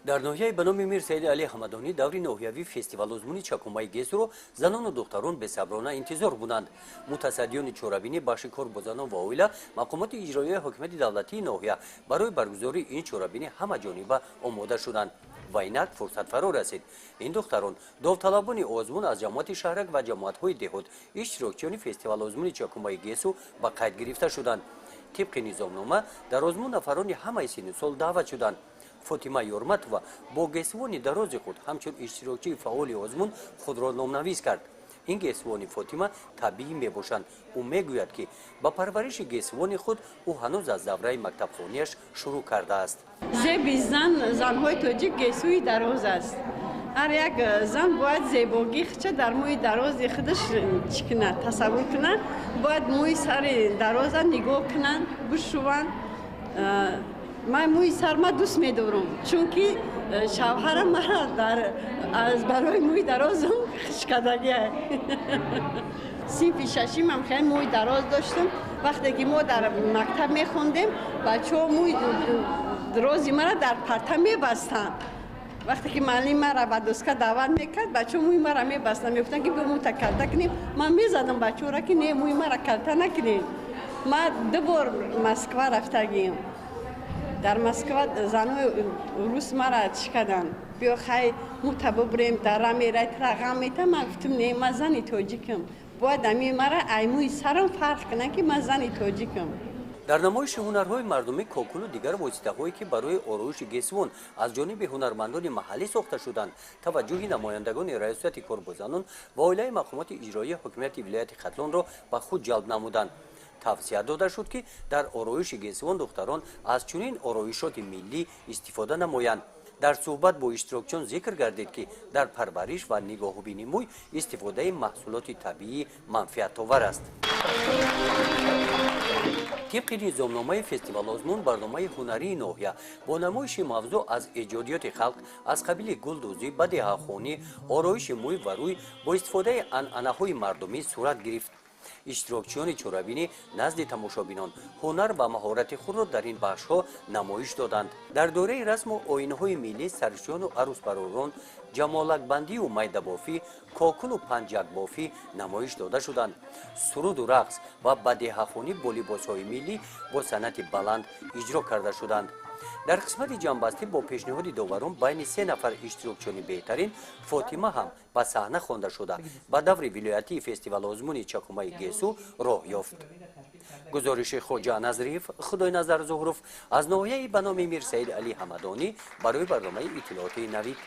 дар ноҳияи ба номи мир саиди алӣ ҳамадонӣ даври ноҳиявӣ фестивал озмуни чакумаи гесуро занону духтарон бесаброна интизор буданд. мутасаддиёни чорабинӣ бахши кор бо занон ва оила мақомоти иҷроияи ҳокимияти давлатии ноҳия барои баргузории ин чорабинӣ ҳамаҷониба омода шуданд. ва инак фурсат фаро расид. ин духтарон довталабони озмун аз ҷамоати шаҳрак ва ҷамоатҳои деҳот иштирокчиёни фестивал озмуни чакумаи гесу ба қайд гирифта шуданд. тибқи низомнома дар озмун нафарони ҳамаи синну сол даъват шуданд. фотима ёрматова бо гесвони дарози худ ҳамчун иштирокчии фаъоли озмун худро номнавис кард. ин гесвони фотима табиӣ мебошанд. ӯ мегӯяд ки ба парвариши гесвони худ ӯ ҳанӯз аз давраи мактабхонияш шурӯъ кардааст. зеби занҳои тоҷик гесуи дароз аст. ҳар як зан бояд зебогӣ хча дар мӯи дарози худаш чӣ кунад, тасаввур кунад, бояд мӯи сари дароза нигоҳ кунанд, бишуванд. ман мӯи сарма дӯст медорам, чунки шавҳарам мара аз барои мӯи дарозам хишкадагия. синфи шашимам хеле мӯи дароз доштам. вақте ки мо дар мактаб мехондем, бачаҳо мӯи дарози мара дар парта мебастанд. вақте ки маълим мара ба доска даъват мекард, бачаҳо мӯи мара мебастанд, мегуфтанд ки бё мута калта кунем. ман мезадам бачаҳоро ки не, мӯи мара калта накунем. ман 2 бор Москва рафтагиам. дар Москва занои рус мара чӣ карданд? биё хай мута бубурем, дара мерай, трағам мета. ман гуфтам не, ман зани тоҷикам. бояд ами мара аймӯи сарам фарқ кунад ки ман зани тоҷикам. дар намоиши ҳунарҳои мардумӣ кокулу дигар воситаҳое ки барои ороиши гесвон аз ҷониби ҳунармандони маҳаллӣ сохта шуданд таваҷҷӯҳи намояндагони раисияти корбозанон ва оилаи мақомоти иҷроии ҳокимияти вилояти хатлонро ба худ ҷалб намуданд. тавсия дода шуд ки дар ороиши гесвон духтарон аз чунин ороишоти миллӣ истифода намоянд. дар суҳбат бо иштирокчиён зикр гардид ки дар парвариш ва нигоҳубини мӯй истифодаи маҳсулоти табиӣ манфиатовар аст. тибқи низомномаи фестивал озмун барномаи ҳунарии ноҳия бо намоиши мавзӯъ аз эҷодиёти халқ аз қабили гулдӯзӣ, бадеҳахонӣ, ороиши мӯй ва рӯй бо истифодаи анъанаҳои мардумӣ сурат гирифт. иштирокчиёни чорабинӣ назди тамошобинон ҳунар ва маҳорати худро дар ин бахшҳо намоиш доданд. дар дораи расму оинаҳои миллӣ саришёну арӯзбаророн ҷамолакбандию майдабофӣ, кокулу панҷакбофӣ намоиш дода шуданд. суруду рақс ва бадеҳахонӣ бо либосҳои миллӣ бо санъати баланд иҷро карда шуданд. дар қисмати ҷамъбастӣ бо пешниҳоди доварон байни 3 нафар иштирокчиёни беҳтарин фотима ҳам ба саҳна хонда шуда ба даври вилоятии фестивал озмуни чакумаи гесу роҳ ёфт. гузориши хоҷа назриев, худойназар зуҳуров аз ноҳияи ба номи мир саид алӣ ҳамадонӣ барои барномаи иттилооти навид.